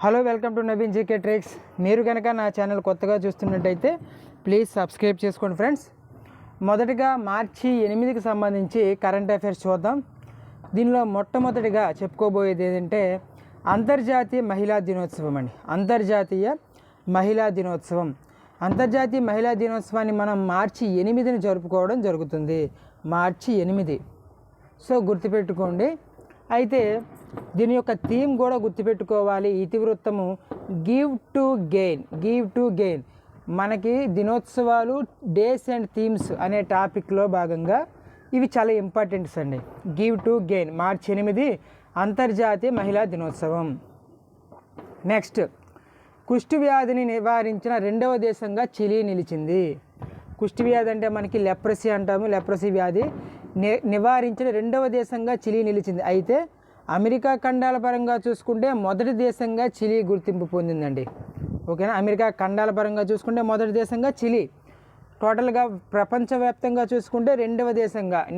Hello, welcome to Naveen GK tricks. మీరు కనుక నా ఛానల్ కొత్తగా చూస్తున్నట్టయితే ప్లీజ్ సబ్స్క్రైబ్ చేసుకోండి ఫ్రెండ్స్. మొదటిగా మార్చి 8కి సంబంధించి కరెంట్ అఫైర్స్ చూద్దాం. దీనిలో మొట్టమొదటిగా చెప్పుకోబోయేది ఏంటంటే అంతర్జాతీయ మహిళా దినోత్సవం అండి. అంతర్జాతీయ మహిళా దినోత్సవాన్ని మనం మార్చి 8ని జరుపుకోవడం జరుగుతుంది. మార్చి 8. సో గుర్తుపెట్టుకోండి. అయితే దీని యొక్క థీమ్ కూడా గుర్తుపెట్టుకోవాలి. ఇతివృత్తము గివ్ టు గెయిన్. మనకి దినోత్సవాలు డేస్ అండ్ థీమ్స్ అనే టాపిక్లో భాగంగా ఇవి చాలా ఇంపార్టెంట్స్ అండి. గివ్ టు గెయిన్ మార్చి 8 అంతర్జాతీయ మహిళా దినోత్సవం. నెక్స్ట్, కుష్టు వ్యాధిని నివారించిన 2వ దేశంగా చిలీ నిలిచింది. కుష్టు వ్యాధి అంటే మనకి లెప్రసీ అంటాము. లెప్రసీ వ్యాధి నివారించిన 2వ దేశంగా చిలీ నిలిచింది. అయితే అమెరికా ఖండాల పరంగా చూసుకుంటే మొదటి దేశంగా చిలీ గుర్తింపు పొందిందండి. ఓకేనా. అమెరికా ఖండాల పరంగా చూసుకుంటే మొదటి దేశంగా చిలీ. టోటల్గా ప్రపంచవ్యాప్తంగా చూసుకుంటే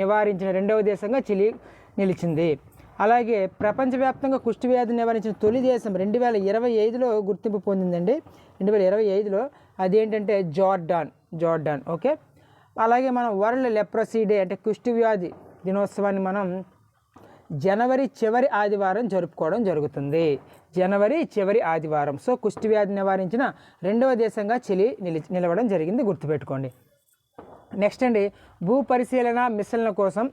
నివారించిన 2వ దేశంగా చిలీ నిలిచింది. అలాగే ప్రపంచవ్యాప్తంగా కుష్టు వ్యాధి నివారించిన తొలి దేశం 2025లో గుర్తింపు పొందిందండి. 2025లో అదేంటంటే జార్డాన్. ఓకే. అలాగే మనం వరల్డ్ లెప్రసీ డే అంటే కుష్టు వ్యాధి దినోత్సవాన్ని మనం జనవరి చివరి ఆదివారం జరుపుకోవడం జరుగుతుంది. జనవరి చివరి ఆదివారం. సో కుష్టు వ్యాధి నివారించిన 2వ దేశంగా చిలీ నిలవడం జరిగింది, గుర్తుపెట్టుకోండి. నెక్స్ట్ అండి, భూ పరిశీలన మిషన్ల కోసం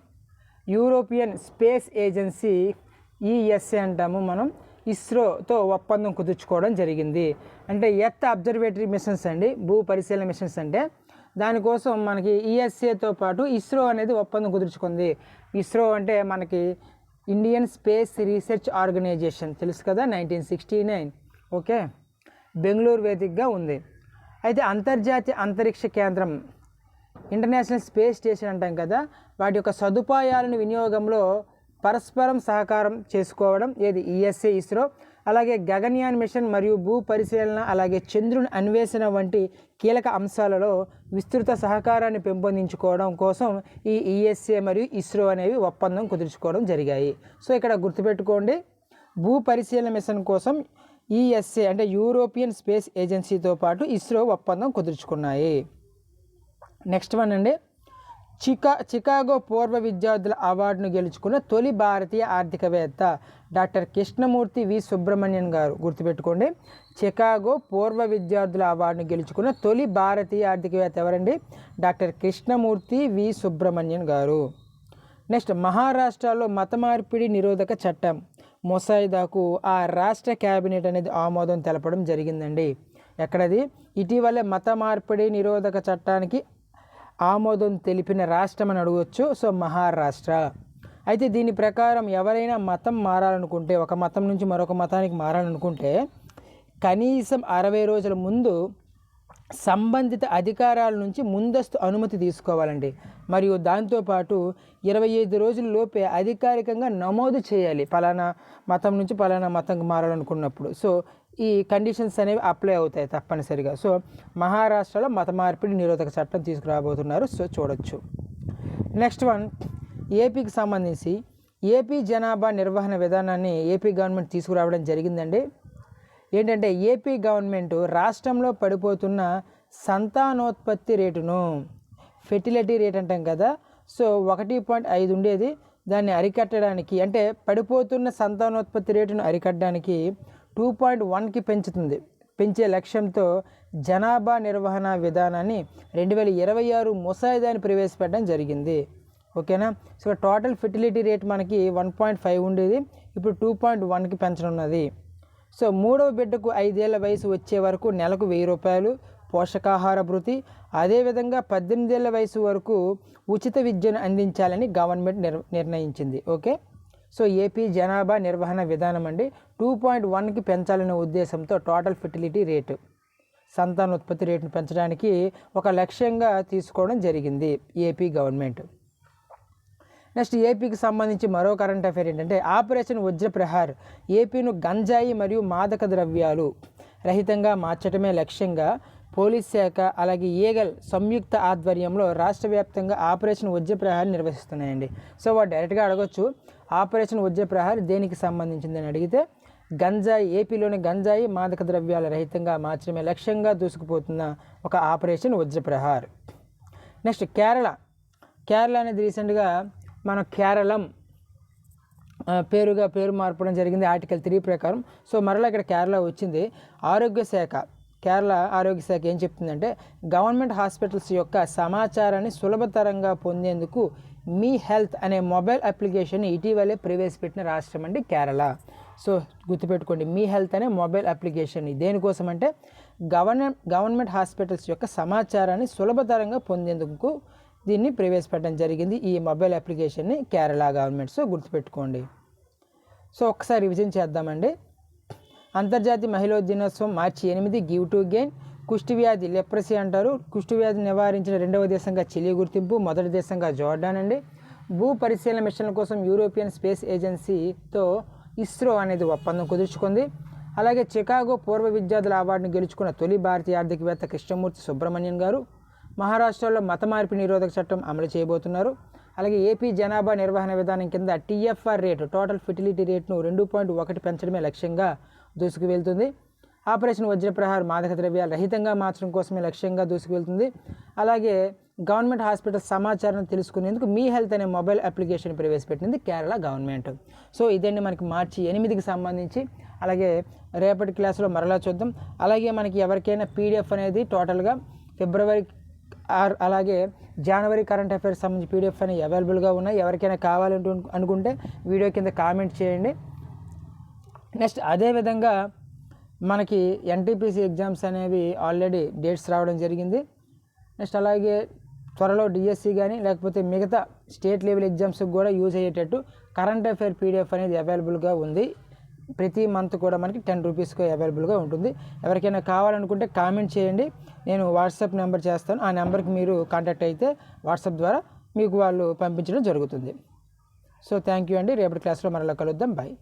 యూరోపియన్ స్పేస్ ఏజెన్సీ ఈఎస్ఏ అంటాము మనం, ఇస్రోతో ఒప్పందం కుదుర్చుకోవడం జరిగింది. అంటే ఎర్త్ అబ్జర్వేటరీ మిషన్స్ అండి, భూ పరిశీలన మిషన్స్ అంటే. దానికోసం మనకి ఈఎస్ఏతో పాటు ఇస్రో అనేది ఒప్పందం కుదుర్చుకుంది. ఇస్రో అంటే మనకి ఇండియన్ స్పేస్ రీసెర్చ్ ఆర్గనైజేషన్, తెలుసు కదా, 1969. ఓకే, బెంగళూరు వేదికగా ఉంది. అయితే అంతర్జాతీయ అంతరిక్ష కేంద్రం, ఇంటర్నేషనల్ స్పేస్ స్టేషన్ అంటాం కదా, వాటి యొక్క సదుపాయాలను వినియోగంలో పరస్పరం సహకారం చేసుకోవడం ఏది ఈఎస్ఏ ఇస్రో. అలాగే గగన్యాన్ మిషన్ మరియు భూ పరిశీలన, అలాగే చంద్రుని అన్వేషణ వంటి కీలక అంశాలలో విస్తృత సహకారాన్ని పెంపొందించుకోవడం కోసం ఈ ఈఎస్ఏ మరియు ఇస్రో అనేవి ఒప్పందం కుదుర్చుకోవడం జరిగాయి. సో ఇక్కడ గుర్తుపెట్టుకోండి, భూ పరిశీలన మిషన్ కోసం ఈఎస్ఏ అంటే యూరోపియన్ స్పేస్ ఏజెన్సీతో పాటు ఇస్రో ఒప్పందం కుదుర్చుకున్నాయి. నెక్స్ట్ వన్ అండి, చికాగో పూర్వ విద్యార్థుల అవార్డును గెలుచుకున్న తొలి భారతీయ ఆర్థికవేత్త డాక్టర్ కృష్ణమూర్తి వి సుబ్రహ్మణ్యన్ గారు. గుర్తుపెట్టుకోండి, చికాగో పూర్వ విద్యార్థుల అవార్డును గెలుచుకున్న తొలి భారతీయ ఆర్థికవేత్త ఎవరండి? డాక్టర్ కృష్ణమూర్తి వి సుబ్రహ్మణ్యన్ గారు. నెక్స్ట్, మహారాష్ట్రలో మత మార్పిడి నిరోధక చట్టం ముసాయిదాకు ఆ రాష్ట్ర క్యాబినెట్ అనేది ఆమోదం తెలపడం జరిగిందండి. ఎక్కడది? ఇటీవలే మత మార్పిడి నిరోధక చట్టానికి ఆమోదం తెలిపిన రాష్ట్రం అని అడగవచ్చు. సో మహారాష్ట్ర. అయితే దీని ప్రకారం ఎవరైనా మతం మారాలనుకుంటే, ఒక మతం నుంచి మరొక మతానికి మారాలనుకుంటే కనీసం 60 రోజుల ముందు సంబంధిత అధికారాల నుంచి ముందస్తు అనుమతి తీసుకోవాలండి. మరియు దాంతోపాటు 25 రోజుల లోపే అధికారికంగా నమోదు చేయాలి పలానా మతం నుంచి పలానా మతంకి మారాలనుకున్నప్పుడు. సో ఈ కండిషన్స్ అనేవి అప్లై అవుతాయి తప్పనిసరిగా. సో మహారాష్ట్రలో మత మార్పిడి నిరోధక చట్టం తీసుకురాబోతున్నారు. సో చూడొచ్చు. నెక్స్ట్ వన్, ఏపీకి సంబంధించి ఏపీ జనాభా నిర్వహణ విధానాన్ని ఏపీ గవర్నమెంట్ తీసుకురావడం జరిగిందండి. ఏంటంటే ఏపీ గవర్నమెంట్ రాష్ట్రంలో పడిపోతున్న సంతానోత్పత్తి రేటును, ఫెర్టిలిటీ రేట్ అంటాం కదా, సో 1.5 ఉండేది, దాన్ని అరికట్టడానికి, అంటే పడిపోతున్న సంతానోత్పత్తి రేటును అరికట్టడానికి 2.1కి పెంచే లక్ష్యంతో జనాభా నిర్వహణ విధానాన్ని 2026 ముసాయిదాన్ని ప్రవేశపెట్టడం జరిగింది. ఓకేనా. సో టోటల్ ఫెర్టిలిటీ రేట్ మనకి 1.5 ఉండేది, ఇప్పుడు 2.1కి పెంచనున్నది. సో 3వ బిడ్డకు 5 ఏళ్ల వయసు వచ్చే వరకు నెలకు 1000 రూపాయలు పోషకాహార భృతి, అదేవిధంగా 18 ఏళ్ల వయసు వరకు ఉచిత విద్యను అందించాలని గవర్నమెంట్ నిర్ణయించింది. ఓకే. సో ఏపీ జనాభా నిర్వహణ విధానం అండి 2.1కి పెంచాలనే ఉద్దేశంతో టోటల్ ఫెర్టిలిటీ రేటు, సంతానోత్పత్తి రేటును పెంచడానికి ఒక లక్ష్యంగా తీసుకోవడం జరిగింది ఏపీ గవర్నమెంట్. నెక్స్ట్, ఏపీకి సంబంధించి మరో కరెంట్ అఫైర్ ఏంటంటే ఆపరేషన్ వజ్రప్రహార్ ఏపీను గంజాయి మరియు మాదక ద్రవ్యాలు రహితంగా మార్చడమే లక్ష్యంగా పోలీస్ శాఖ అలాగే ఈగల్ సంయుక్త ఆధ్వర్యంలో రాష్ట్ర వ్యాప్తంగా ఆపరేషన్ వజ్రప్రహార్ నిర్వహిస్తున్నాయండి. సో వాడు డైరెక్ట్గా అడగొచ్చు, ఆపరేషన్ వజ్రప్రహార్ దేనికి సంబంధించిందని అడిగితే గంజాయి, ఏపీలోని గంజాయి మాదక ద్రవ్యాల రహితంగా మార్చడమే లక్ష్యంగా దూసుకుపోతున్న ఒక ఆపరేషన్ వజ్రప్రహార్. నెక్స్ట్ కేరళ అనేది రీసెంట్గా మన కేరళం పేరు మార్పడం జరిగింది ఆర్టికల్ 3 ప్రకారం. సో మరలా ఇక్కడ కేరళ వచ్చింది. కేరళ ఆరోగ్య శాఖ ఏం చెప్తుందంటే గవర్నమెంట్ హాస్పిటల్స్ యొక్క సమాచారాన్ని సులభతరంగా పొందేందుకు మీ హెల్త్ అనే మొబైల్ అప్లికేషన్ ఇటీవలే ప్రవేశపెట్టిన రాష్ట్రం అండి కేరళ. సో గుర్తుపెట్టుకోండి, మీ హెల్త్ అనే మొబైల్ అప్లికేషన్ దేనికోసం అంటే గవర్నమెంట్ హాస్పిటల్స్ యొక్క సమాచారాన్ని సులభతరంగా పొందేందుకు దీన్ని ప్రవేశపెట్టడం జరిగింది, ఈ మొబైల్ అప్లికేషన్ని కేరళ గవర్నమెంట్. సో గుర్తుపెట్టుకోండి. సో ఒకసారి రివిజన్ చేద్దామండి. అంతర్జాతీయ మహిళా దినోత్సవం మార్చి 8, గివ్ టు గెయిన్. కుష్టి వ్యాధి లెప్రసీ అంటారు. కుష్టి వ్యాధి నివారించిన 2వ దేశంగా చిలీ గుర్తింపు, మొదటి దేశంగా జోర్డాన్ అండి. భూ పరిశీలన మిషన్ల కోసం యూరోపియన్ స్పేస్ ఏజెన్సీతో ఇస్రో అనేది ఒప్పందం కుదుర్చుకుంది. అలాగే చికాగో పూర్వ విద్యార్థుల అవార్డును గెలుచుకున్న తొలి భారతీయ ఆర్థికవేత్త కృష్ణమూర్తి సుబ్రహ్మణ్యన్ గారు. మహారాష్ట్రలో మత మార్పు నిరోధక చట్టం అమలు చేయబోతున్నారు. అలాగే ఏపీ జనాభా నిర్వహణ విధానం కింద టీఎఫ్ఆర్ రేటు, టోటల్ ఫెర్టిలిటీ రేట్ను 2.1 పెంచడమే లక్ష్యంగా దూసుకు వెళ్తుంది. ఆపరేషన్ వజ్రప్రహార్ మాదక ద్రవ్యాలు రహితంగా మార్చడం కోసమే లక్ష్యంగా దూసుకు వెళ్తుంది. అలాగే గవర్నమెంట్ హాస్పిటల్ సమాచారం తెలుసుకునేందుకు మీ హెల్త్ అనే మొబైల్ అప్లికేషన్ ప్రవేశపెట్టింది కేరళ గవర్నమెంట్. సో ఇదండి మనకి మార్చి 8కి సంబంధించి. అలాగే రేపటి క్లాసులో మరలా చూద్దాం. అలాగే మనకి ఎవరికైనా పీడిఎఫ్ అనేది టోటల్గా ఫిబ్రవరి అలాగే జనవరి కరెంట్ అఫైర్స్ సంబంధించి పీడిఎఫ్ అనేవి అవైలబుల్గా ఉన్నాయి. ఎవరికైనా కావాలంటూ అనుకుంటే వీడియో కింద కామెంట్ చేయండి. నెక్స్ట్ అదేవిధంగా మనకి ఎన్టీపీసీ ఎగ్జామ్స్ అనేవి ఆల్రెడీ డేట్స్ రావడం జరిగింది. నెక్స్ట్ అలాగే త్వరలో డిఎస్సి కానీ లేకపోతే మిగతా స్టేట్ లెవెల్ ఎగ్జామ్స్కి కూడా యూజ్ అయ్యేటట్టు కరెంట్ అఫైర్ పీడిఎఫ్ అనేది అవైలబుల్గా ఉంది. ప్రతి మంత్ కూడా మనకి 10 రూపీస్కి అవైలబుల్గా ఉంటుంది. ఎవరికైనా కావాలనుకుంటే కామెంట్ చేయండి, నేను వాట్సాప్ నెంబర్ చేస్తాను. ఆ నెంబర్కి మీరు కాంటాక్ట్ అయితే వాట్సాప్ ద్వారా మీకు వాళ్ళు పంపించడం జరుగుతుంది. సో థ్యాంక్ యూ అండి. రేపటి క్లాస్లో మరలా కలుద్దాం. బాయ్.